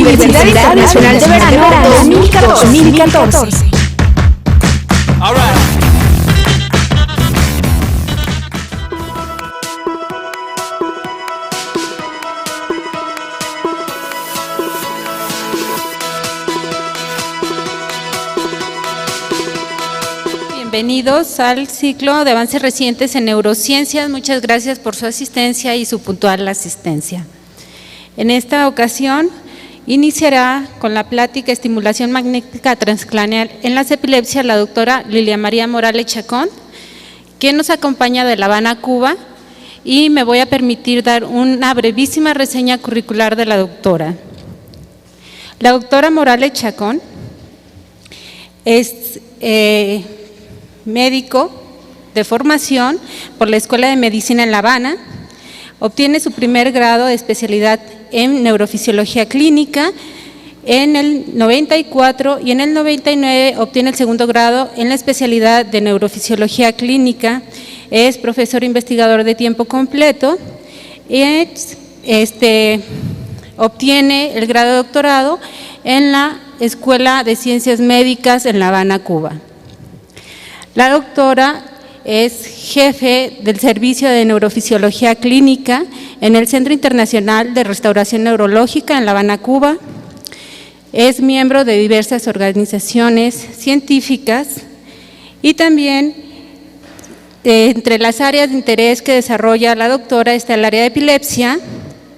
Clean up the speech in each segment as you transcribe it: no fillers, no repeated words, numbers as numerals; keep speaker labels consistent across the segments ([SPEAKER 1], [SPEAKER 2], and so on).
[SPEAKER 1] Universidad Nacional de Verano 2014.
[SPEAKER 2] All right.
[SPEAKER 3] Bienvenidos al ciclo de avances recientes en neurociencias. Muchas gracias por su asistencia y su puntual asistencia. En esta ocasión iniciará con la plática Estimulación magnética transcraneal en las epilepsias la doctora Lilia María Morales Chacón, quien nos acompaña de La Habana, Cuba, y me voy a permitir dar una brevísima reseña curricular de la doctora. La doctora Morales Chacón es médico de formación por la Escuela de Medicina en La Habana, obtiene su primer grado de especialidad en neurofisiología clínica en el 94 y en el 99 obtiene el segundo grado en la especialidad de neurofisiología clínica, es profesor investigador de tiempo completo y obtiene el grado de doctorado en la Escuela de Ciencias Médicas en La Habana, Cuba. La doctora es jefe del Servicio de Neurofisiología Clínica en el Centro Internacional de Restauración Neurológica en La Habana, Cuba. Es miembro de diversas organizaciones científicas y también entre las áreas de interés que desarrolla la doctora está el área de epilepsia,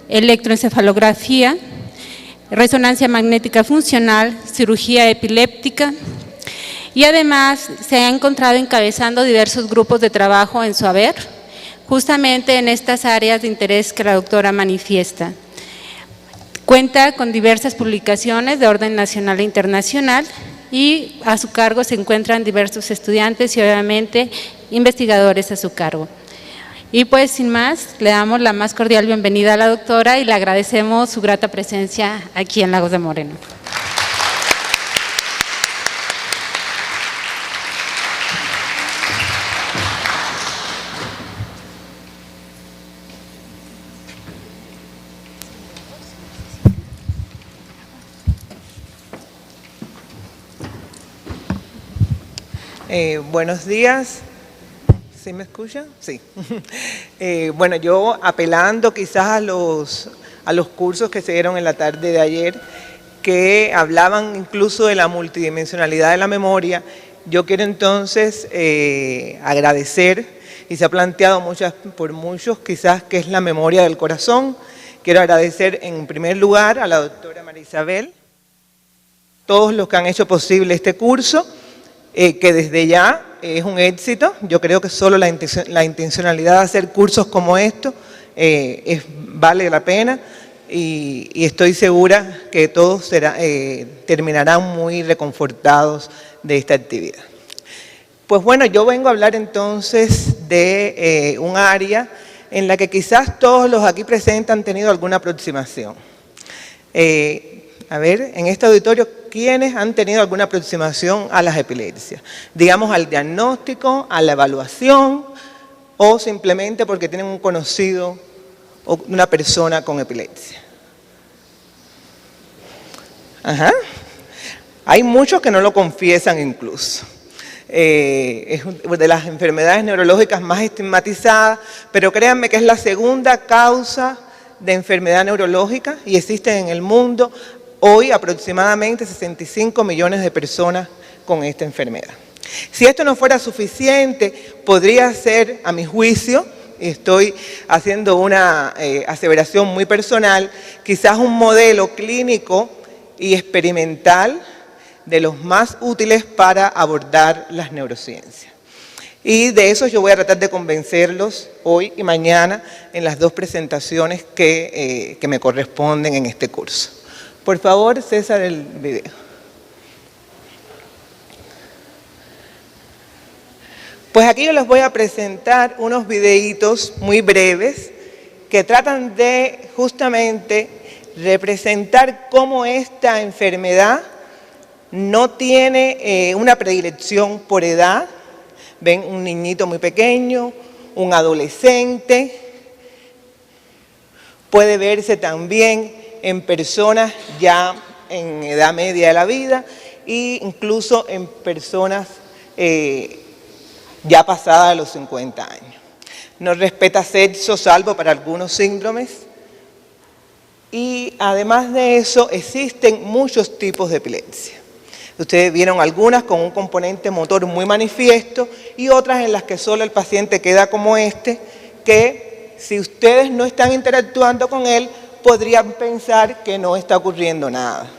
[SPEAKER 3] electroencefalografía, resonancia magnética funcional, cirugía epiléptica, y además se ha encontrado encabezando diversos grupos de trabajo en su haber, justamente en estas áreas de interés que la doctora manifiesta. Cuenta con diversas publicaciones de orden nacional e internacional y a su cargo se encuentran diversos estudiantes y obviamente investigadores a su cargo. Y pues sin más, le damos la más cordial bienvenida a la doctora y le agradecemos su grata presencia aquí en Lagos de Moreno.
[SPEAKER 4] Buenos días. ¿Sí me escuchan? Sí. Bueno, yo apelando quizás a los cursos que se dieron en la tarde de ayer, que hablaban incluso de la multidimensionalidad de la memoria, yo quiero entonces agradecer, y se ha planteado por muchos quizás que es la memoria del corazón. Quiero agradecer en primer lugar a la doctora María Isabel, todos los que han hecho posible este curso, que desde ya es un éxito. Yo creo que solo la intencionalidad de hacer cursos como estos vale la pena y estoy segura que todos terminarán muy reconfortados de esta actividad. Pues bueno, yo vengo a hablar entonces de un área en la que quizás todos los aquí presentes han tenido alguna aproximación. A ver, en este auditorio, ¿quiénes han tenido alguna aproximación a las epilepsias? Digamos, al diagnóstico, a la evaluación, o simplemente porque tienen un conocido o una persona con epilepsia. Ajá. Hay muchos que no lo confiesan incluso. Es de las enfermedades neurológicas más estigmatizadas, pero créanme que es la segunda causa de enfermedad neurológica y existe en el mundo hoy aproximadamente 65 millones de personas con esta enfermedad. Si esto no fuera suficiente, podría ser, a mi juicio, y estoy haciendo una aseveración muy personal, quizás un modelo clínico y experimental de los más útiles para abordar las neurociencias. Y de eso yo voy a tratar de convencerlos hoy y mañana en las dos presentaciones que me corresponden en este curso. Por favor, César, el video. Pues aquí yo les voy a presentar unos videitos muy breves que tratan de justamente representar cómo esta enfermedad no tiene una predilección por edad. Ven un niñito muy pequeño, un adolescente. Puede verse también en personas ya en edad media de la vida e incluso en personas ya pasadas de los 50 años. No respeta sexo salvo para algunos síndromes y además de eso existen muchos tipos de epilepsia. Ustedes vieron algunas con un componente motor muy manifiesto y otras en las que solo el paciente queda como que si ustedes no están interactuando con él, podrían pensar que no está ocurriendo nada.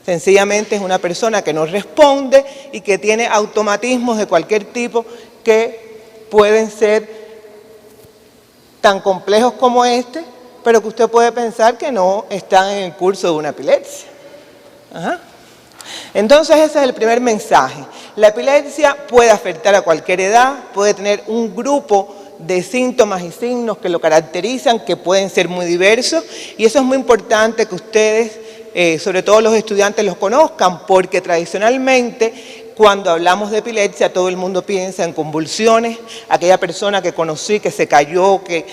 [SPEAKER 4] Sencillamente es una persona que no responde y que tiene automatismos de cualquier tipo que pueden ser tan complejos como pero que usted puede pensar que no están en el curso de una epilepsia. Ajá. Entonces ese es el primer mensaje. La epilepsia puede afectar a cualquier edad, puede tener un grupo de síntomas y signos que lo caracterizan, que pueden ser muy diversos, y eso es muy importante que ustedes, sobre todo los estudiantes, los conozcan, porque tradicionalmente cuando hablamos de epilepsia todo el mundo piensa en convulsiones, aquella persona que conocí que se cayó, que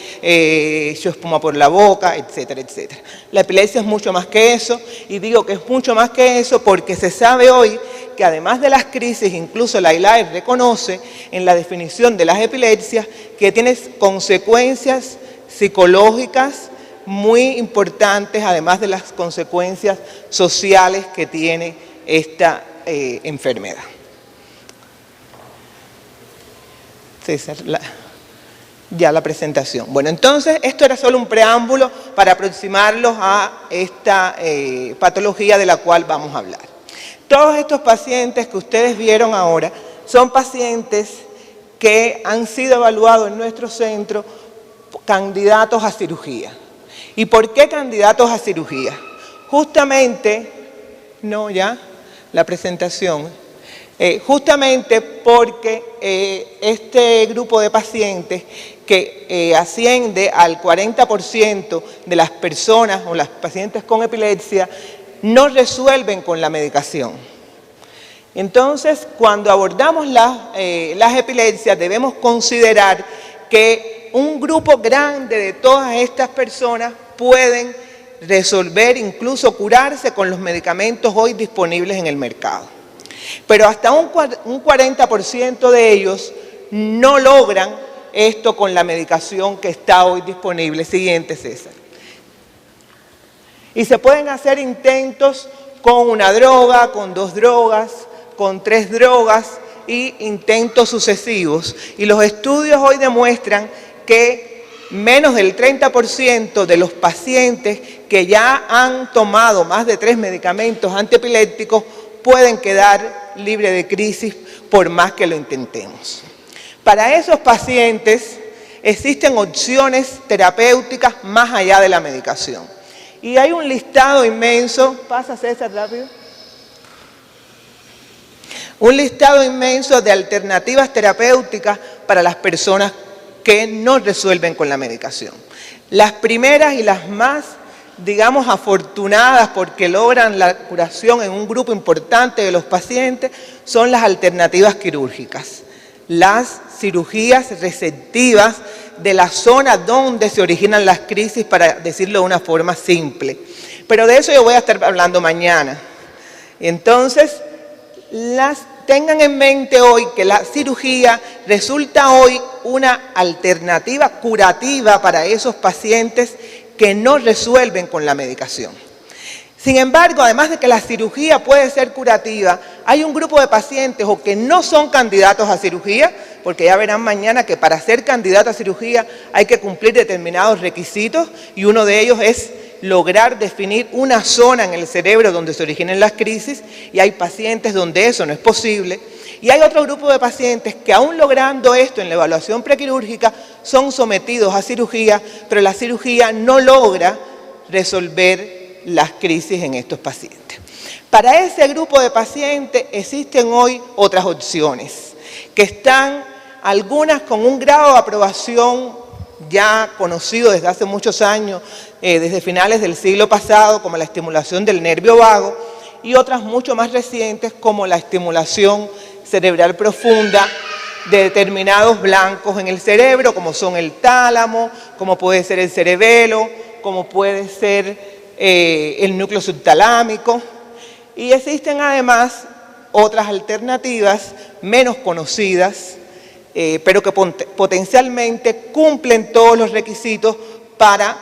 [SPEAKER 4] echó espuma por la boca, etcétera, etcétera. La epilepsia es mucho más que eso, y digo que es mucho más que eso porque se sabe hoy que además de las crisis, incluso la ILAE reconoce en la definición de las epilepsias que tiene consecuencias psicológicas muy importantes, además de las consecuencias sociales que tiene esta enfermedad. César, ya la presentación. Bueno, entonces esto era solo un preámbulo para aproximarlos a esta patología de la cual vamos a hablar. Todos estos pacientes que ustedes vieron ahora son pacientes que han sido evaluados en nuestro centro candidatos a cirugía. ¿Y por qué candidatos a cirugía? Justamente, la presentación, justamente porque este grupo de pacientes que asciende al 40% de las personas o las pacientes con epilepsia no resuelven con la medicación. Entonces, cuando abordamos las epilepsias debemos considerar que un grupo grande de todas estas personas pueden resolver, incluso curarse con los medicamentos hoy disponibles en el mercado. Pero hasta un 40% de ellos no logran esto con la medicación que está hoy disponible. Siguiente, César. Y se pueden hacer intentos con una droga, con 2 drogas, con 3 drogas y intentos sucesivos. Y los estudios hoy demuestran que menos del 30% de los pacientes que ya han tomado más de 3 medicamentos antiepilépticos pueden quedar libres de crisis por más que lo intentemos. Para esos pacientes existen opciones terapéuticas más allá de la medicación. Y hay un listado inmenso, pasa César rápido, un listado inmenso de alternativas terapéuticas para las personas que no resuelven con la medicación. Las primeras y las más, digamos, afortunadas porque logran la curación en un grupo importante de los pacientes son las alternativas quirúrgicas, las cirugías resectivas de la zona donde se originan las crisis, para decirlo de una forma simple. Pero de eso yo voy a estar hablando mañana. Entonces, tengan en mente hoy que la cirugía resulta hoy una alternativa curativa para esos pacientes que no resuelven con la medicación. Sin embargo, además de que la cirugía puede ser curativa, hay un grupo de pacientes o que no son candidatos a cirugía, porque ya verán mañana que para ser candidato a cirugía hay que cumplir determinados requisitos y uno de ellos es lograr definir una zona en el cerebro donde se originen las crisis, y hay pacientes donde eso no es posible. Y hay otro grupo de pacientes que aún logrando esto en la evaluación prequirúrgica son sometidos a cirugía, pero la cirugía no logra resolver las crisis en estos pacientes. Para ese grupo de pacientes existen hoy otras opciones, que están algunas con un grado de aprobación ya conocido desde hace muchos años, desde finales del siglo pasado, como la estimulación del nervio vago, y otras mucho más recientes como la estimulación cerebral profunda de determinados blancos en el cerebro, como son el tálamo, como puede ser el cerebelo, como puede ser el núcleo subtalámico, y existen además otras alternativas menos conocidas, pero que potencialmente cumplen todos los requisitos para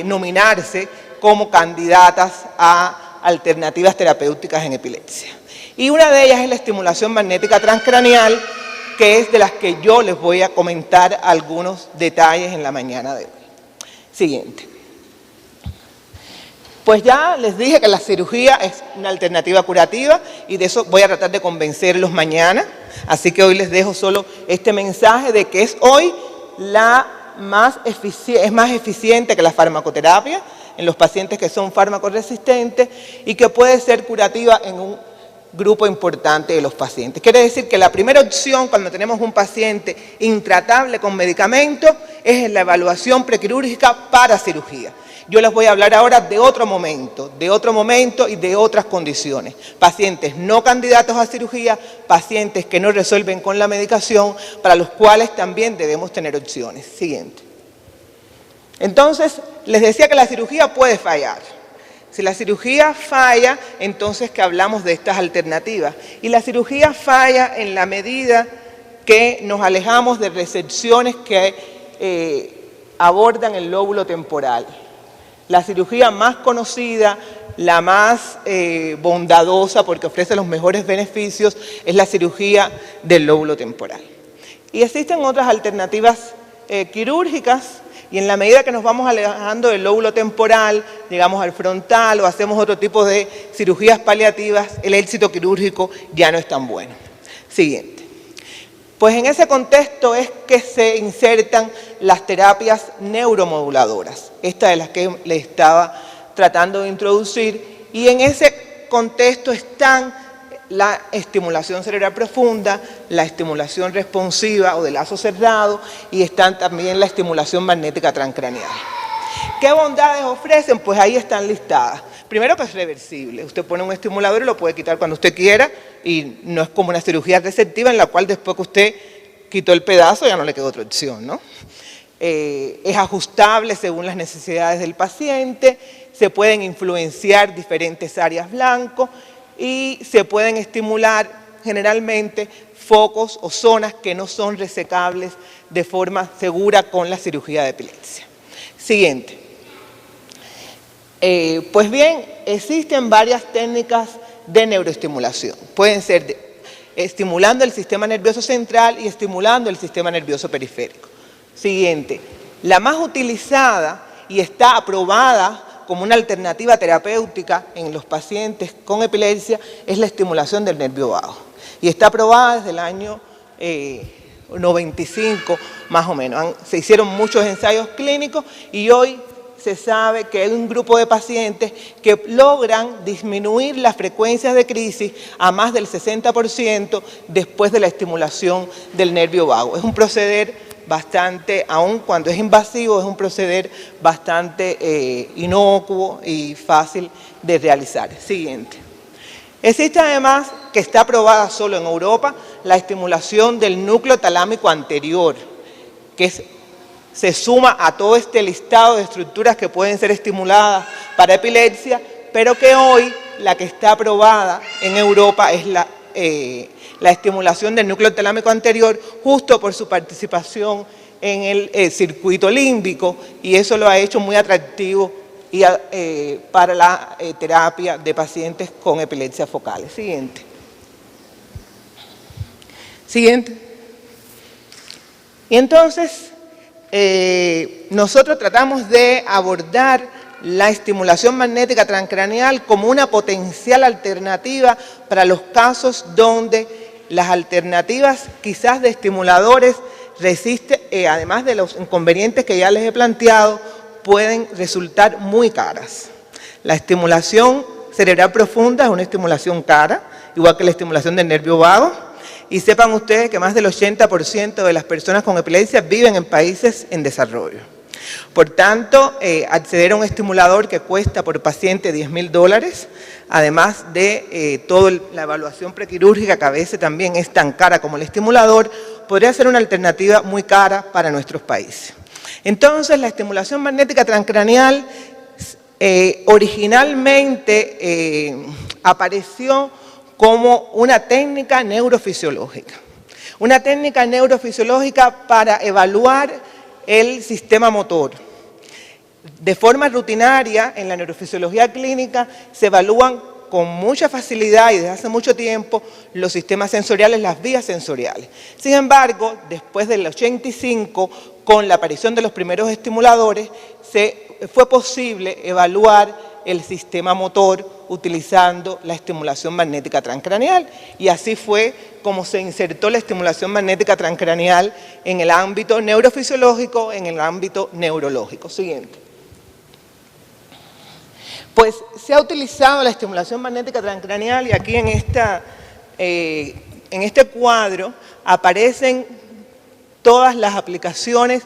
[SPEAKER 4] nominarse como candidatas a alternativas terapéuticas en epilepsia. Y una de ellas es la estimulación magnética transcraneal, que es de las que yo les voy a comentar algunos detalles en la mañana de hoy. Siguiente. Pues ya les dije que la cirugía es una alternativa curativa y de eso voy a tratar de convencerlos mañana. Así que hoy les dejo solo este mensaje de que es hoy es más eficiente que la farmacoterapia en los pacientes que son fármacos resistentes y que puede ser curativa en un grupo importante de los pacientes. Quiere decir que la primera opción cuando tenemos un paciente intratable con medicamentos es la evaluación prequirúrgica para cirugía. Yo les voy a hablar ahora de otro momento y de otras condiciones. Pacientes no candidatos a cirugía, pacientes que no resuelven con la medicación, para los cuales también debemos tener opciones. Siguiente. Entonces, les decía que la cirugía puede fallar. Si la cirugía falla, entonces que hablamos de estas alternativas. Y la cirugía falla en la medida que nos alejamos de resecciones que abordan el lóbulo temporal. La cirugía más conocida, la más bondadosa porque ofrece los mejores beneficios, es la cirugía del lóbulo temporal. Y existen otras alternativas quirúrgicas y en la medida que nos vamos alejando del lóbulo temporal, llegamos al frontal o hacemos otro tipo de cirugías paliativas, el éxito quirúrgico ya no es tan bueno. Siguiente. Pues en ese contexto es que se insertan las terapias neuromoduladoras, esta de las que les estaba tratando de introducir, y en ese contexto están la estimulación cerebral profunda, la estimulación responsiva o de lazo cerrado, y están también la estimulación magnética transcraneal. ¿Qué bondades ofrecen? Pues ahí están listadas. Primero que es reversible, usted pone un estimulador y lo puede quitar cuando usted quiera y no es como una cirugía receptiva en la cual después que usted quitó el pedazo ya no le queda otra opción, ¿no? Es ajustable según las necesidades del paciente, se pueden influenciar diferentes áreas blanco y se pueden estimular generalmente focos o zonas que no son resecables de forma segura con la cirugía de epilepsia. Siguiente. Pues bien, existen varias técnicas de neuroestimulación. Pueden ser estimulando el sistema nervioso central y estimulando el sistema nervioso periférico. Siguiente, la más utilizada y está aprobada como una alternativa terapéutica en los pacientes con epilepsia es la estimulación del nervio vago. Y está aprobada desde el año 95 más o menos. Se hicieron muchos ensayos clínicos y hoy se sabe que hay un grupo de pacientes que logran disminuir las frecuencias de crisis a más del 60% después de la estimulación del nervio vago. Es un proceder bastante, aun cuando es invasivo, es un proceder bastante inocuo y fácil de realizar. Siguiente. Existe además, que está aprobada solo en Europa, la estimulación del núcleo talámico anterior, que se suma a todo este listado de estructuras que pueden ser estimuladas para epilepsia, pero que hoy la que está aprobada en Europa es la estimulación del núcleo talámico anterior, justo por su participación en el circuito límbico, y eso lo ha hecho muy atractivo para la terapia de pacientes con epilepsia focales. Siguiente. Siguiente. Y entonces, nosotros tratamos de abordar la estimulación magnética transcraneal como una potencial alternativa para los casos donde las alternativas quizás de estimuladores resisten, además de los inconvenientes que ya les he planteado, pueden resultar muy caras. La estimulación cerebral profunda es una estimulación cara, igual que la estimulación del nervio vago. Y sepan ustedes que más del 80% de las personas con epilepsia viven en países en desarrollo. Por tanto, acceder a un estimulador que cuesta por paciente $10.000, además de toda la evaluación prequirúrgica, que a veces también es tan cara como el estimulador, podría ser una alternativa muy cara para nuestros países. Entonces, la estimulación magnética transcraneal originalmente apareció como una técnica neurofisiológica. Una técnica neurofisiológica para evaluar el sistema motor. De forma rutinaria, en la neurofisiología clínica, se evalúan con mucha facilidad y desde hace mucho tiempo los sistemas sensoriales, las vías sensoriales. Sin embargo, después del 85, con la aparición de los primeros estimuladores, fue posible evaluar el sistema motor utilizando la estimulación magnética transcraneal, y así fue como se insertó la estimulación magnética transcraneal en el ámbito neurofisiológico, en el ámbito neurológico. Siguiente. Pues se ha utilizado la estimulación magnética transcraneal, y aquí en este cuadro aparecen todas las aplicaciones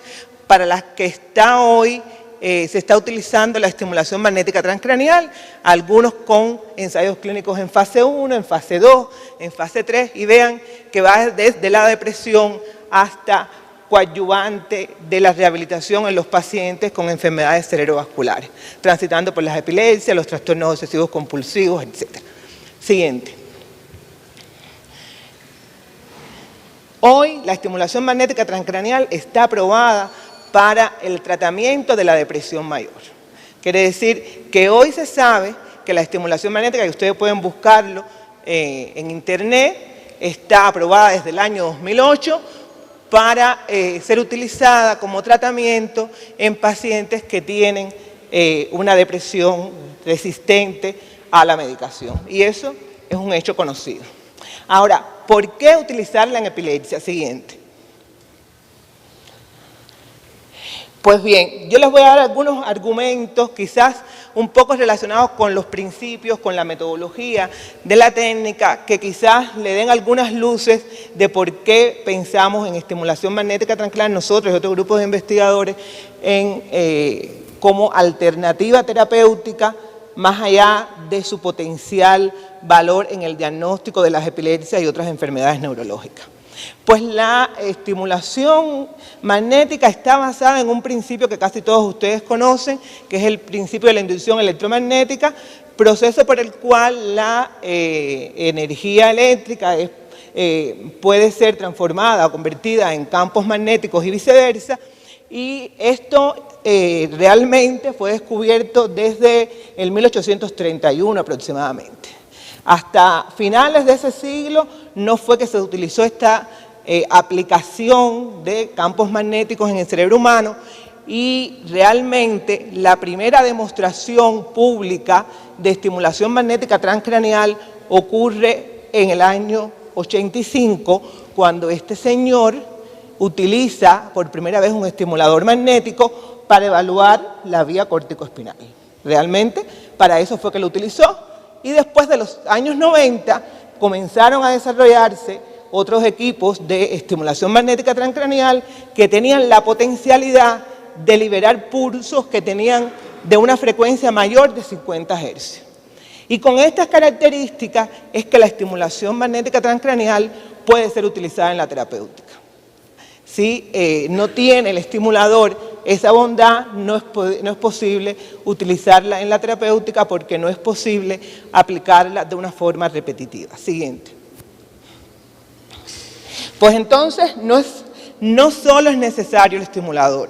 [SPEAKER 4] para las que está hoy se está utilizando la estimulación magnética transcraneal, algunos con ensayos clínicos en fase 1, en fase 2, en fase 3, y vean que va desde la depresión hasta coadyuvante de la rehabilitación en los pacientes con enfermedades cerebrovasculares, transitando por las epilepsias, los trastornos obsesivos compulsivos, etc. Siguiente. Hoy la estimulación magnética transcraneal está aprobada para el tratamiento de la depresión mayor. Quiere decir que hoy se sabe que la estimulación magnética, que ustedes pueden buscarlo en internet, está aprobada desde el año 2008 para ser utilizada como tratamiento en pacientes que tienen una depresión resistente a la medicación. Y eso es un hecho conocido. Ahora, ¿por qué utilizarla en epilepsia? Siguiente. Pues bien, yo les voy a dar algunos argumentos quizás un poco relacionados con los principios, con la metodología de la técnica, que quizás le den algunas luces de por qué pensamos en estimulación magnética transcraneal nosotros y otros grupos de investigadores como alternativa terapéutica, más allá de su potencial valor en el diagnóstico de las epilepsias y otras enfermedades neurológicas. Pues la estimulación magnética está basada en un principio que casi todos ustedes conocen, que es el principio de la inducción electromagnética, proceso por el cual la energía eléctrica puede ser transformada o convertida en campos magnéticos y viceversa, y esto realmente fue descubierto desde el 1831 aproximadamente. Hasta finales de ese siglo no fue que se utilizó esta aplicación de campos magnéticos en el cerebro humano, y realmente la primera demostración pública de estimulación magnética transcraneal ocurre en el año 85, cuando este señor utiliza por primera vez un estimulador magnético para evaluar la vía córtico-espinal. Realmente para eso fue que lo utilizó. Y después de los años 90 comenzaron a desarrollarse otros equipos de estimulación magnética transcraneal que tenían la potencialidad de liberar pulsos que tenían de una frecuencia mayor de 50 Hz. Y con estas características es que la estimulación magnética transcraneal puede ser utilizada en la terapéutica. Si no tiene el estimulador esa bondad, no es posible utilizarla en la terapéutica, porque no es posible aplicarla de una forma repetitiva. Siguiente. Pues entonces no solo es necesario el estimulador,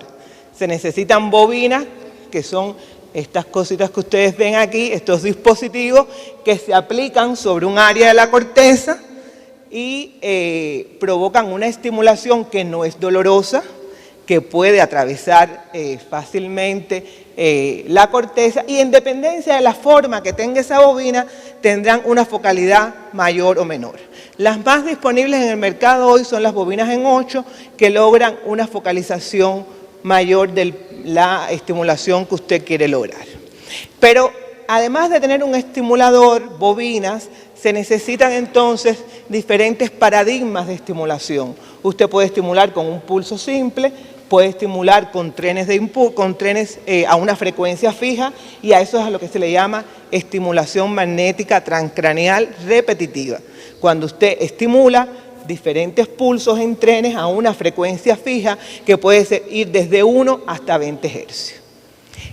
[SPEAKER 4] se necesitan bobinas, que son estas cositas que ustedes ven aquí, estos dispositivos que se aplican sobre un área de la corteza y provocan una estimulación que no es dolorosa, que puede atravesar fácilmente la corteza, y en dependencia de la forma que tenga esa bobina, tendrán una focalidad mayor o menor. Las más disponibles en el mercado hoy son las bobinas en 8, que logran una focalización mayor de la estimulación que usted quiere lograr. Pero además de tener un estimulador, bobinas, se necesitan entonces diferentes paradigmas de estimulación. Usted puede estimular con un pulso simple, puede estimular con trenes a una frecuencia fija, y a eso es a lo que se le llama estimulación magnética transcraneal repetitiva. Cuando usted estimula diferentes pulsos en trenes a una frecuencia fija que puede ir desde 1 hasta 20 Hz.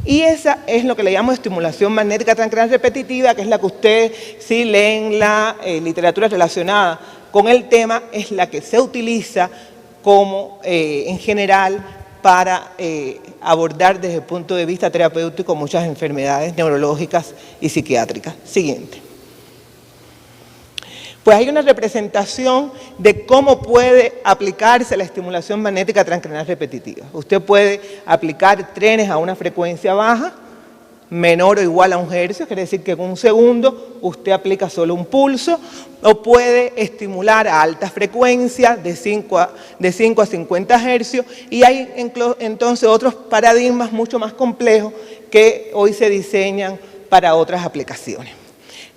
[SPEAKER 4] Y esa es lo que le llamo estimulación magnética transcranial repetitiva, que es la que ustedes, si leen la literatura relacionada con el tema, es la que se utiliza como, en general, para abordar desde el punto de vista terapéutico muchas enfermedades neurológicas y psiquiátricas. Siguiente. Pues hay una representación de cómo puede aplicarse la estimulación magnética transcranial repetitiva. Usted puede aplicar trenes a una frecuencia baja, menor o igual a 1 hercio, quiere decir que en 1 segundo usted aplica solo un pulso, o puede estimular a alta frecuencia de 5 a 50 hercios, y hay entonces otros paradigmas mucho más complejos que hoy se diseñan para otras aplicaciones.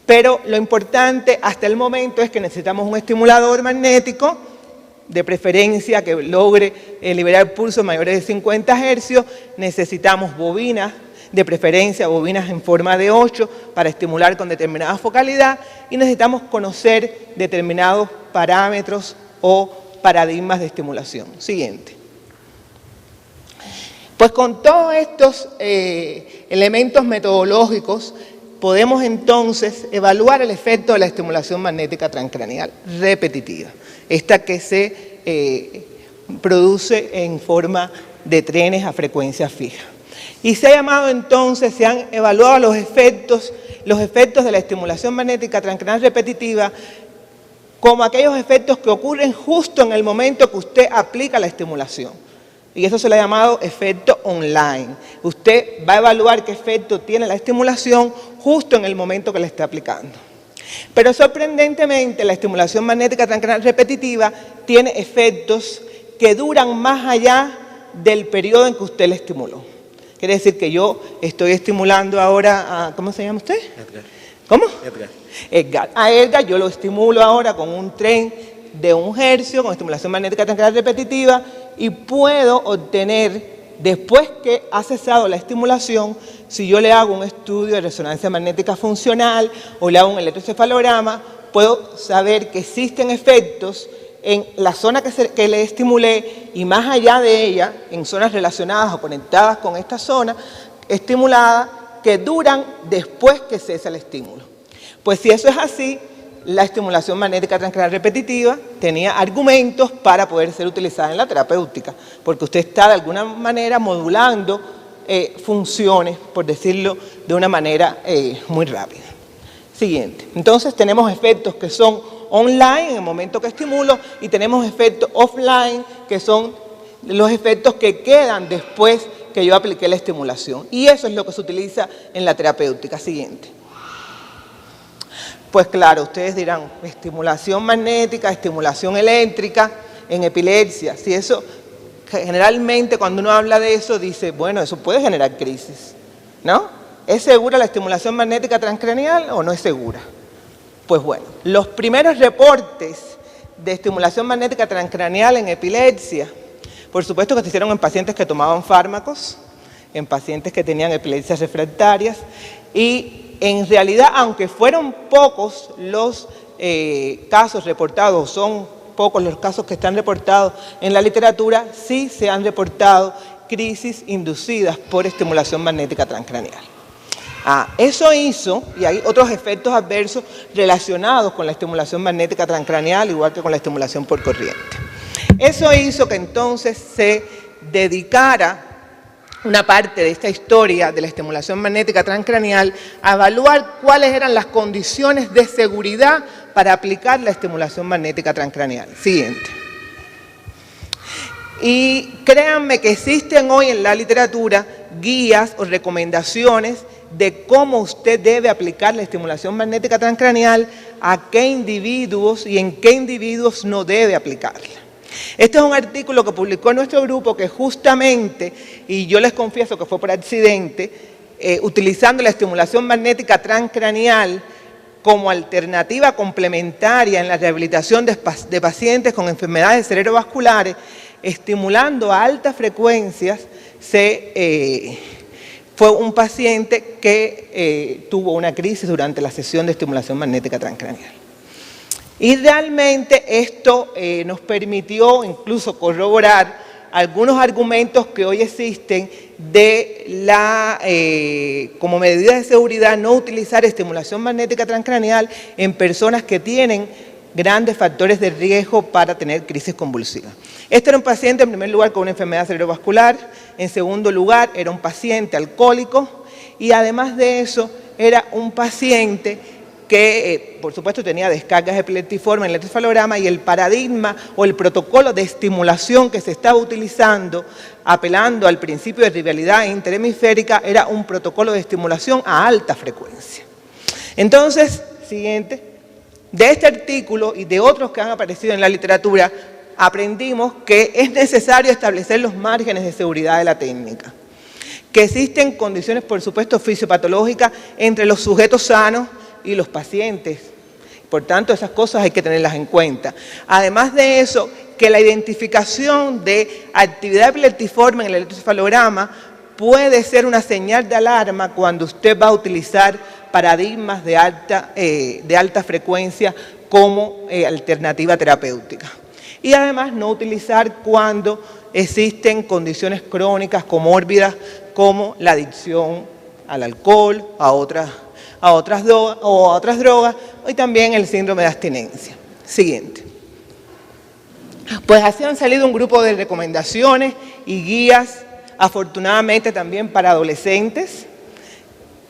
[SPEAKER 4] Pero lo importante hasta el momento es que necesitamos un estimulador magnético, de preferencia que logre liberar pulsos mayores de 50 hercios, necesitamos bobinas, de preferencia bobinas en forma de 8 para estimular con determinada focalidad, y necesitamos conocer determinados parámetros o paradigmas de estimulación. Siguiente. Pues con todos estos elementos metodológicos podemos entonces evaluar el efecto de la estimulación magnética transcranial repetitiva, esta que se produce en forma de trenes a frecuencia fija. Y se ha llamado entonces, se han evaluado los efectos de la estimulación magnética transcranial repetitiva como aquellos efectos que ocurren justo en el momento que usted aplica la estimulación. Y eso se le ha llamado efecto online. Usted va a evaluar qué efecto tiene la estimulación justo en el momento que la está aplicando. Pero sorprendentemente, la estimulación magnética transcranial repetitiva tiene efectos que duran más allá del periodo en que usted la estimuló. Quiere decir que yo estoy estimulando ahora a... ¿Cómo se llama usted?
[SPEAKER 2] Edgar.
[SPEAKER 4] ¿Cómo?
[SPEAKER 2] Edgar.
[SPEAKER 4] Edgar. A Edgar yo lo estimulo ahora con un tren de 1 hercio, con estimulación magnética transcranial repetitiva, y puedo obtener, después que ha cesado la estimulación, si yo le hago un estudio de resonancia magnética funcional o le hago un electroencefalograma, puedo saber que existen efectos en la zona que le estimulé y más allá de ella, en zonas relacionadas o conectadas con esta zona estimulada, que duran después que cesa el estímulo. Pues si eso es así, la estimulación magnética transcranial repetitiva tenía argumentos para poder ser utilizada en la terapéutica, porque usted está de alguna manera modulando funciones, por decirlo de una manera muy rápida. Siguiente. Entonces tenemos efectos que son online en el momento que estimulo y tenemos efectos offline que son los efectos que quedan después que yo apliqué la estimulación. Y eso es lo que se utiliza en la terapéutica. Siguiente. Pues claro, ustedes dirán, estimulación magnética, estimulación eléctrica en epilepsia. Si eso, generalmente cuando uno habla de eso, dice, bueno, eso puede generar crisis, ¿no? ¿Es segura la estimulación magnética transcranial o no es segura? Pues bueno, los primeros reportes de estimulación magnética transcranial en epilepsia, por supuesto que se hicieron en pacientes que tomaban fármacos, en pacientes que tenían epilepsias refractarias, y en realidad, aunque fueron pocos los casos reportados, son pocos los casos que están reportados en la literatura, sí se han reportado crisis inducidas por estimulación magnética transcranial. Eso hizo, y hay otros efectos adversos relacionados con la estimulación magnética transcranial, igual que con la estimulación por corriente. Eso hizo que entonces se dedicara una parte de esta historia de la estimulación magnética transcranial a evaluar cuáles eran las condiciones de seguridad para aplicar la estimulación magnética transcranial. Siguiente. Y créanme que existen hoy en la literatura guías o recomendaciones de cómo usted debe aplicar la estimulación magnética transcranial, a qué individuos y en qué individuos no debe aplicarla. Este es un artículo que publicó nuestro grupo que justamente, y yo les confieso que fue por accidente, utilizando la estimulación magnética transcranial como alternativa complementaria en la rehabilitación de pacientes con enfermedades cerebrovasculares, estimulando a altas frecuencias, fue un paciente que tuvo una crisis durante la sesión de estimulación magnética transcranial. Y realmente esto nos permitió incluso corroborar algunos argumentos que hoy existen de como medida de seguridad no utilizar estimulación magnética transcraneal en personas que tienen grandes factores de riesgo para tener crisis convulsiva. Este era un paciente, en primer lugar, con una enfermedad cerebrovascular, en segundo lugar, era un paciente alcohólico y además de eso, era un paciente que, por supuesto, tenía descargas epileptiformes en el electroencefalograma y el paradigma o el protocolo de estimulación que se estaba utilizando, apelando al principio de rivalidad interhemisférica, era un protocolo de estimulación a alta frecuencia. Entonces, siguiente. De este artículo y de otros que han aparecido en la literatura, aprendimos que es necesario establecer los márgenes de seguridad de la técnica, que existen condiciones, por supuesto, fisiopatológicas entre los sujetos sanos y los pacientes. Por tanto, esas cosas hay que tenerlas en cuenta. Además de eso, que la identificación de actividad epileptiforme en el electroencefalograma puede ser una señal de alarma cuando usted va a utilizar paradigmas de alta frecuencia como alternativa terapéutica. Y además no utilizar cuando existen condiciones crónicas comórbidas como la adicción al alcohol, a otras drogas y también el síndrome de abstinencia. Siguiente. Pues así han salido un grupo de recomendaciones y guías, afortunadamente también para adolescentes.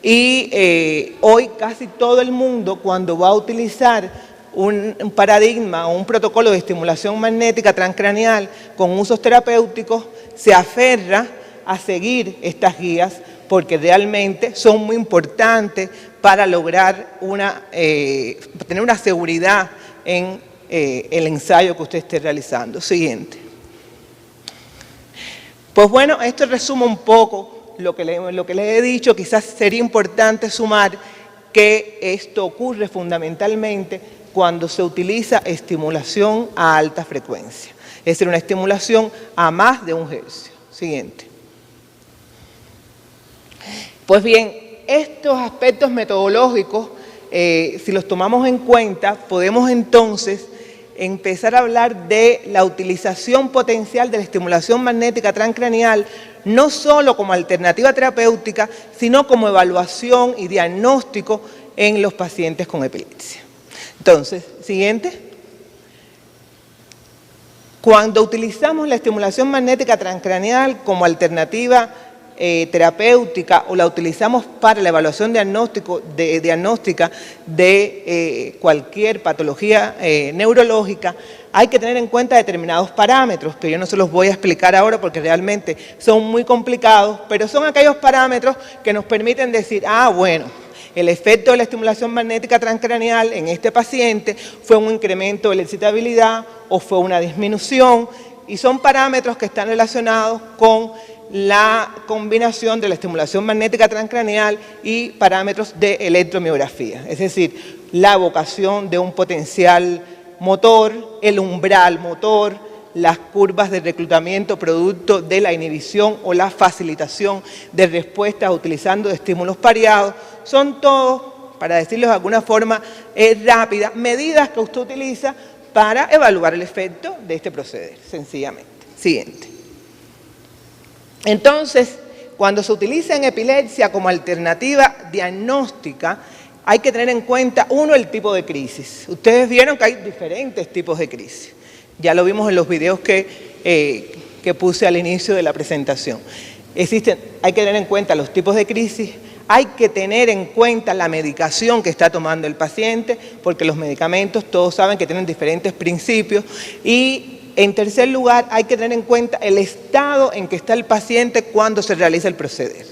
[SPEAKER 4] Y hoy casi todo el mundo, cuando va a utilizar un paradigma o un protocolo de estimulación magnética transcraneal con usos terapéuticos, se aferra a seguir estas guías porque realmente son muy importantes para lograr tener una seguridad en el ensayo que usted esté realizando. Siguiente. Pues bueno, esto resume un poco lo que les he dicho. Quizás sería importante sumar que esto ocurre fundamentalmente cuando se utiliza estimulación a alta frecuencia, es decir, una estimulación a más de 1 hercio. Siguiente. Pues bien, estos aspectos metodológicos, si los tomamos en cuenta, podemos entonces empezar a hablar de la utilización potencial de la estimulación magnética transcraneal no solo como alternativa terapéutica, sino como evaluación y diagnóstico en los pacientes con epilepsia. Entonces, siguiente. Cuando utilizamos la estimulación magnética transcraneal como alternativa terapéutica o la utilizamos para la evaluación diagnóstica de cualquier patología neurológica, hay que tener en cuenta determinados parámetros que yo no se los voy a explicar ahora porque realmente son muy complicados, pero son aquellos parámetros que nos permiten decir, bueno, el efecto de la estimulación magnética transcraneal en este paciente fue un incremento de la excitabilidad o fue una disminución, y son parámetros que están relacionados con la combinación de la estimulación magnética transcraneal y parámetros de electromiografía, es decir, la evocación de un potencial motor, el umbral motor, las curvas de reclutamiento producto de la inhibición o la facilitación de respuestas utilizando estímulos pareados. Son todos, para decirlo de alguna forma rápida, medidas que usted utiliza para evaluar el efecto de este proceder, sencillamente. Siguiente. Entonces, cuando se utiliza en epilepsia como alternativa diagnóstica, hay que tener en cuenta, uno, el tipo de crisis. Ustedes vieron que hay diferentes tipos de crisis. Ya lo vimos en los videos que puse al inicio de la presentación. Hay que tener en cuenta los tipos de crisis, hay que tener en cuenta la medicación que está tomando el paciente, porque los medicamentos todos saben que tienen diferentes principios, y en tercer lugar hay que tener en cuenta el estado en que está el paciente cuando se realiza el proceder.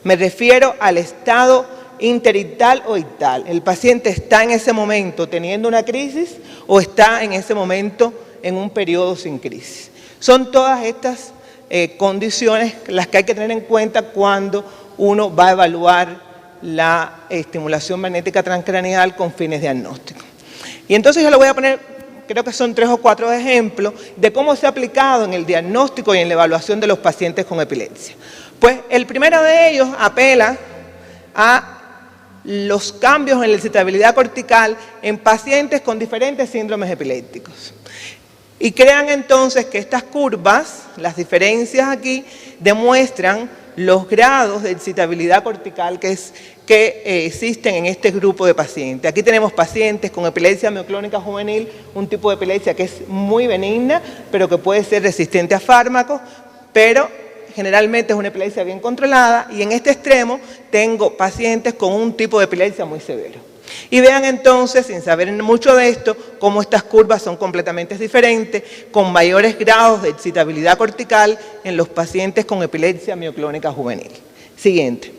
[SPEAKER 4] Me refiero al estado interictal o ictal. ¿El paciente está en ese momento teniendo una crisis o está en ese momento en un periodo sin crisis? Son todas estas condiciones las que hay que tener en cuenta cuando uno va a evaluar la estimulación magnética transcraneal con fines diagnósticos. Y entonces yo le voy a poner, creo que son 3 o 4 ejemplos de cómo se ha aplicado en el diagnóstico y en la evaluación de los pacientes con epilepsia. Pues el primero de ellos apela a los cambios en la excitabilidad cortical en pacientes con diferentes síndromes epilépticos. Y crean entonces que estas curvas, las diferencias aquí, demuestran los grados de excitabilidad cortical que existen en este grupo de pacientes. Aquí tenemos pacientes con epilepsia mioclónica juvenil, un tipo de epilepsia que es muy benigna, pero que puede ser resistente a fármacos, pero generalmente es una epilepsia bien controlada, y en este extremo tengo pacientes con un tipo de epilepsia muy severo. Y vean entonces, sin saber mucho de esto, cómo estas curvas son completamente diferentes, con mayores grados de excitabilidad cortical en los pacientes con epilepsia mioclónica juvenil. Siguiente.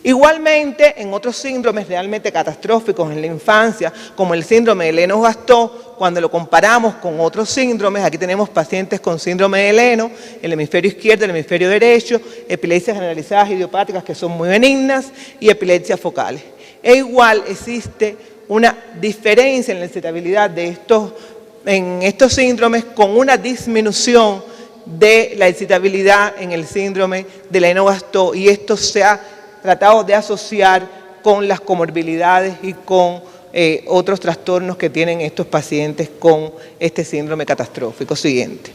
[SPEAKER 4] Igualmente, en otros síndromes realmente catastróficos en la infancia, como el síndrome de Lennox-Gastaut, cuando lo comparamos con otros síndromes, aquí tenemos pacientes con síndrome de Lennox, el hemisferio izquierdo, el hemisferio derecho, epilepsias generalizadas idiopáticas que son muy benignas y epilepsias focales. E igual existe una diferencia en la excitabilidad en estos síndromes con una disminución de la excitabilidad en el síndrome de Lennox-Gastaut, y esto se ha tratado de asociar con las comorbilidades y con otros trastornos que tienen estos pacientes con este síndrome catastrófico. Siguiente.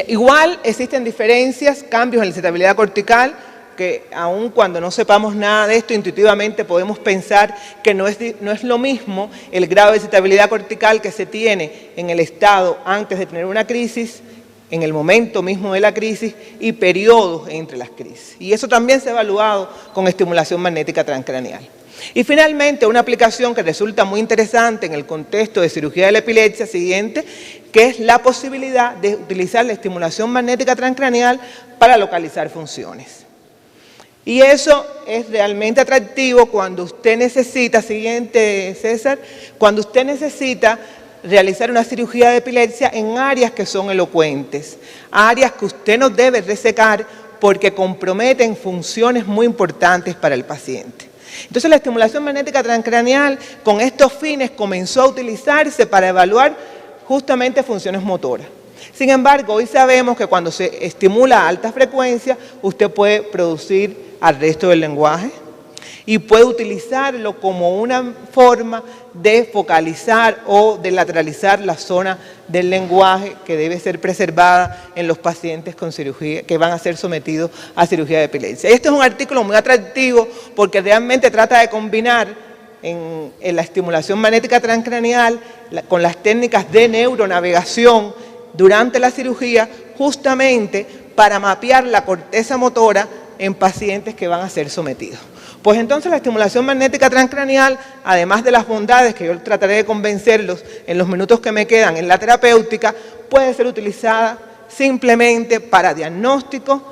[SPEAKER 4] Igual existen diferencias, cambios en la excitabilidad cortical, que aun cuando no sepamos nada de esto, intuitivamente podemos pensar que no es lo mismo el grado de excitabilidad cortical que se tiene en el estado antes de tener una crisis, en el momento mismo de la crisis y periodos entre las crisis. Y eso también se ha evaluado con estimulación magnética transcraneal. Y finalmente, una aplicación que resulta muy interesante en el contexto de cirugía de la epilepsia, siguiente, que es la posibilidad de utilizar la estimulación magnética transcraneal para localizar funciones. Y eso es realmente atractivo cuando usted necesita, siguiente César, cuando usted necesita realizar una cirugía de epilepsia en áreas que son elocuentes, áreas que usted no debe resecar porque comprometen funciones muy importantes para el paciente. Entonces la estimulación magnética transcraneal con estos fines comenzó a utilizarse para evaluar justamente funciones motoras. Sin embargo, hoy sabemos que cuando se estimula a alta frecuencia, usted puede producir arresto del lenguaje y puede utilizarlo como una forma de focalizar o de lateralizar la zona del lenguaje que debe ser preservada en los pacientes con cirugía, que van a ser sometidos a cirugía de epilepsia. Este es un artículo muy atractivo porque realmente trata de combinar en la estimulación magnética transcraneal con las técnicas de neuronavegación durante la cirugía, justamente para mapear la corteza motora en pacientes que van a ser sometidos. Pues entonces la estimulación magnética transcraneal, además de las bondades que yo trataré de convencerlos en los minutos que me quedan en la terapéutica, puede ser utilizada simplemente para diagnóstico,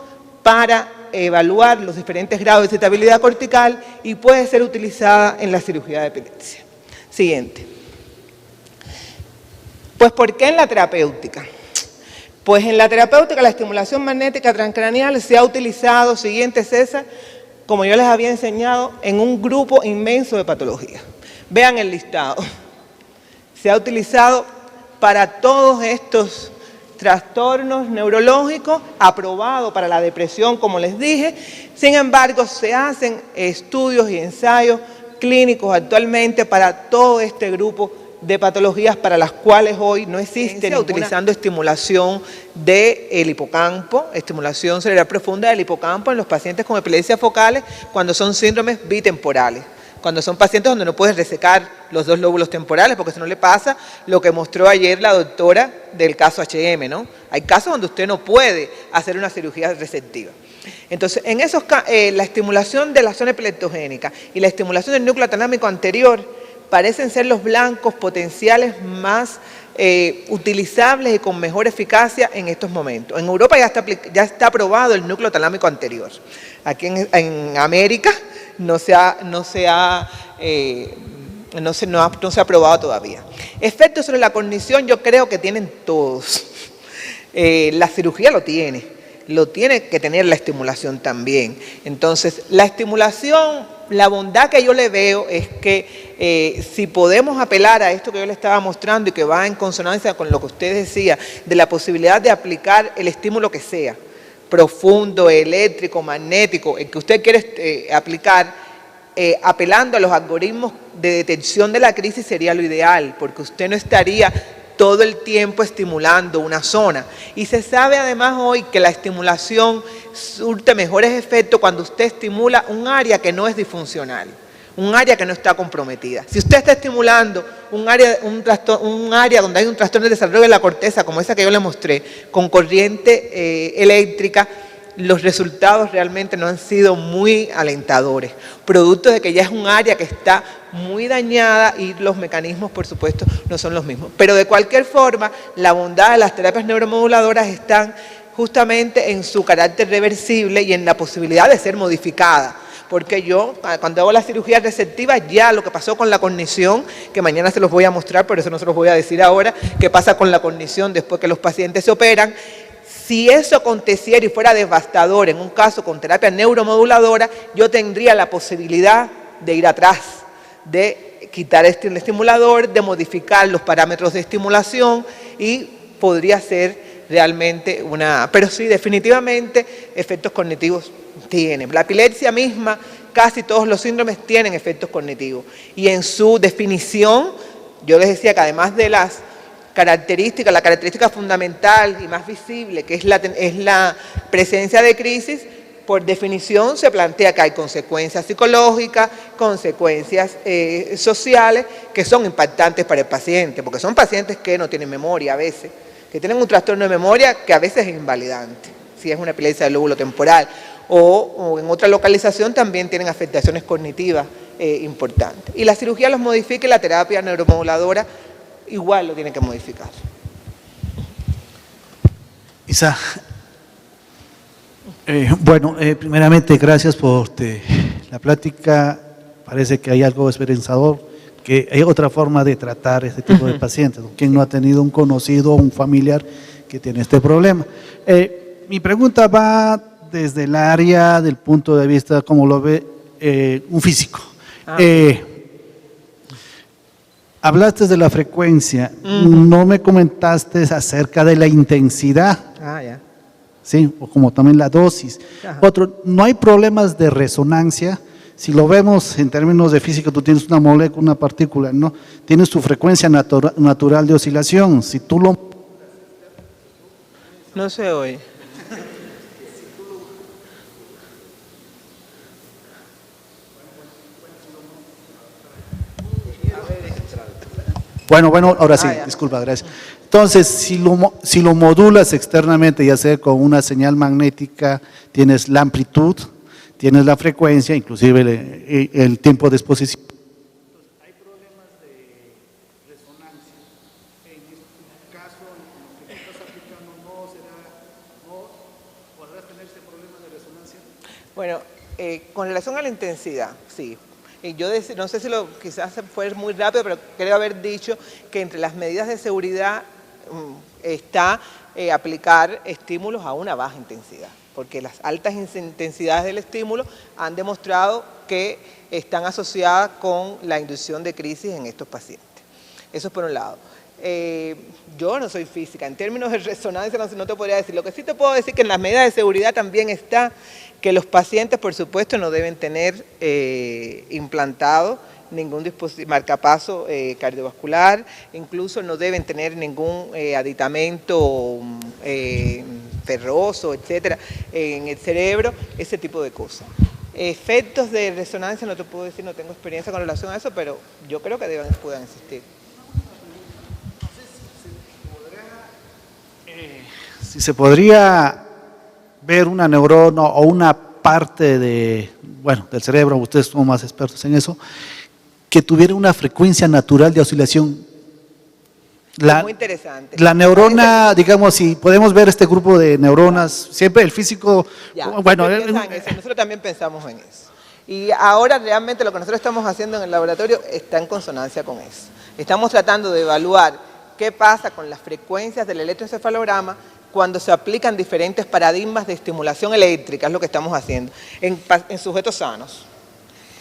[SPEAKER 4] para evaluar los diferentes grados de excitabilidad cortical y puede ser utilizada en la cirugía de epilepsia. Siguiente. Pues ¿por qué en la terapéutica? Pues en la terapéutica la estimulación magnética transcraneal se ha utilizado, siguiente César, como yo les había enseñado, en un grupo inmenso de patologías. Vean el listado. Se ha utilizado para todos estos trastornos neurológicos, aprobado para la depresión, como les dije. Sin embargo, se hacen estudios y ensayos clínicos actualmente para todo este grupo de patologías para las cuales hoy no existe utilizando estimulación del hipocampo, estimulación cerebral profunda del hipocampo en los pacientes con epilepsias focales cuando son síndromes bitemporales, cuando son pacientes donde no puedes resecar los dos lóbulos temporales, porque si no le pasa lo que mostró ayer la doctora del caso HM, ¿no? Hay casos donde usted no puede hacer una cirugía resectiva. Entonces, en esos la estimulación de la zona epileptogénica y la estimulación del núcleo talámico anterior parecen ser los blancos potenciales más utilizables y con mejor eficacia en estos momentos. En Europa ya está aprobado el núcleo talámico anterior. Aquí en América no se ha aprobado todavía. Efectos sobre la cognición yo creo que tienen todos. La cirugía lo tiene que tener la estimulación también. Entonces, la estimulación, la bondad que yo le veo es que si podemos apelar a esto que yo le estaba mostrando y que va en consonancia con lo que usted decía, de la posibilidad de aplicar el estímulo que sea, profundo, eléctrico, magnético, el que usted quiere aplicar, apelando a los algoritmos de detección de la crisis sería lo ideal, porque usted no estaría todo el tiempo estimulando una zona. Y se sabe además hoy que la estimulación surte mejores efectos cuando usted estimula un área que no es disfuncional, un área que no está comprometida. Si usted está estimulando un área donde hay un trastorno de desarrollo de la corteza, como esa que yo le mostré, con corriente eléctrica, los resultados realmente no han sido muy alentadores, producto de que ya es un área que está muy dañada y los mecanismos, por supuesto, no son los mismos. Pero de cualquier forma, la bondad de las terapias neuromoduladoras están justamente en su carácter reversible y en la posibilidad de ser modificada. Porque yo, cuando hago las cirugías receptivas, ya lo que pasó con la cognición, que mañana se los voy a mostrar, por eso no se los voy a decir ahora, qué pasa con la cognición después que los pacientes se operan. Si eso aconteciera y fuera devastador en un caso con terapia neuromoduladora, yo tendría la posibilidad de ir atrás, de quitar el estimulador, de modificar los parámetros de estimulación y podría ser realmente una... Pero sí, definitivamente, efectos cognitivos tiene. La epilepsia misma, casi todos los síndromes tienen efectos cognitivos. Y en su definición, yo les decía que además de las características, la característica fundamental y más visible, que es la presencia de crisis, por definición se plantea que hay consecuencias psicológicas, consecuencias sociales, que son impactantes para el paciente, porque son pacientes que no tienen memoria a veces, que tienen un trastorno de memoria que a veces es invalidante, si es una epilepsia del lóbulo temporal, o en otra localización también tienen afectaciones cognitivas importantes. Y la cirugía los modifica y la terapia neuromoduladora igual lo tiene que modificar.
[SPEAKER 5] Isa, primeramente gracias por la plática. Parece que hay algo esperanzador, que hay otra forma de tratar este tipo de pacientes. ¿Quién no ha tenido un conocido o un familiar que tiene este problema? Mi pregunta va desde el área del punto de vista, como lo ve un físico. Hablaste de la frecuencia, no me comentaste acerca de la intensidad.
[SPEAKER 4] Ya.
[SPEAKER 5] Sí, o como también la dosis.
[SPEAKER 4] Ajá.
[SPEAKER 5] Otro, no hay problemas de resonancia. Si lo vemos en términos de física, tú tienes una molécula, una partícula, ¿no? Tienes tu frecuencia natural de oscilación. Si tú lo...
[SPEAKER 4] No se oye.
[SPEAKER 5] Bueno, ahora sí, disculpa, gracias. Entonces, si lo modulas externamente, ya sea con una señal magnética, tienes la amplitud, tienes la frecuencia, inclusive el tiempo de exposición. Entonces, hay problemas de resonancia. En este caso, en lo que estás aplicando, ¿no podrás tener ese problema de resonancia?
[SPEAKER 4] Bueno, con relación a la intensidad, sí. Y yo no sé si quizás fue muy rápido, pero creo haber dicho que entre las medidas de seguridad está aplicar estímulos a una baja intensidad, porque las altas intensidades del estímulo han demostrado que están asociadas con la inducción de crisis en estos pacientes. Eso es por un lado. Yo no soy física, en términos de resonancia no te podría decir. Lo que sí te puedo decir que en las medidas de seguridad también está que los pacientes, por supuesto, no deben tener implantado ningún marcapaso cardiovascular, incluso no deben tener ningún aditamento ferroso, etcétera, en el cerebro, ese tipo de cosas. Efectos de resonancia no te puedo decir, no tengo experiencia con relación a eso, pero yo creo que puedan existir.
[SPEAKER 5] Si se podría ver una neurona o una parte del cerebro, ustedes son más expertos en eso, que tuviera una frecuencia natural de oscilación.
[SPEAKER 4] Muy interesante.
[SPEAKER 5] La neurona, digamos, si podemos ver este grupo de neuronas, siempre el físico,
[SPEAKER 4] nosotros también pensamos en eso. Y ahora realmente lo que nosotros estamos haciendo en el laboratorio está en consonancia con eso. Estamos tratando de evaluar qué pasa con las frecuencias del electroencefalograma cuando se aplican diferentes paradigmas de estimulación eléctrica, es lo que estamos haciendo, en sujetos sanos.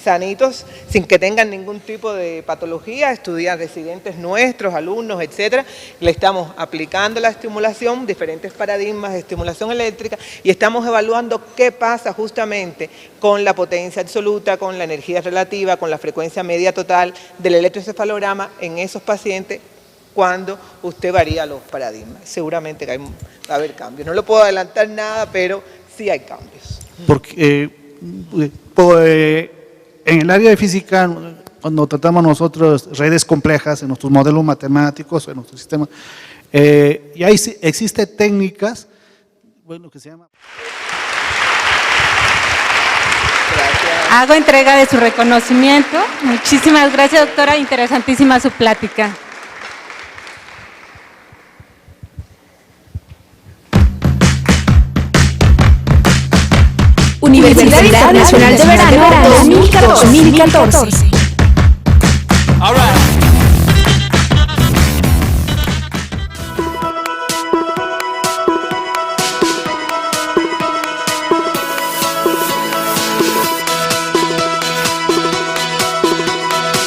[SPEAKER 4] sanitos, sin que tengan ningún tipo de patología, estudiantes, residentes nuestros, alumnos, etcétera. Le estamos aplicando la estimulación, diferentes paradigmas de estimulación eléctrica, y estamos evaluando qué pasa justamente con la potencia absoluta, con la energía relativa, con la frecuencia media total del electroencefalograma en esos pacientes cuando usted varía los paradigmas. Seguramente que va a haber cambios. No lo puedo adelantar nada, pero sí hay cambios.
[SPEAKER 5] Porque en el área de física, cuando tratamos nosotros redes complejas en nuestros modelos matemáticos, en nuestro sistema, y ahí existen técnicas, bueno, que se llama...
[SPEAKER 4] Gracias.
[SPEAKER 3] Hago entrega de su reconocimiento. Muchísimas gracias, doctora. Interesantísima su plática.
[SPEAKER 1] Universidad Nacional de Verano 2014.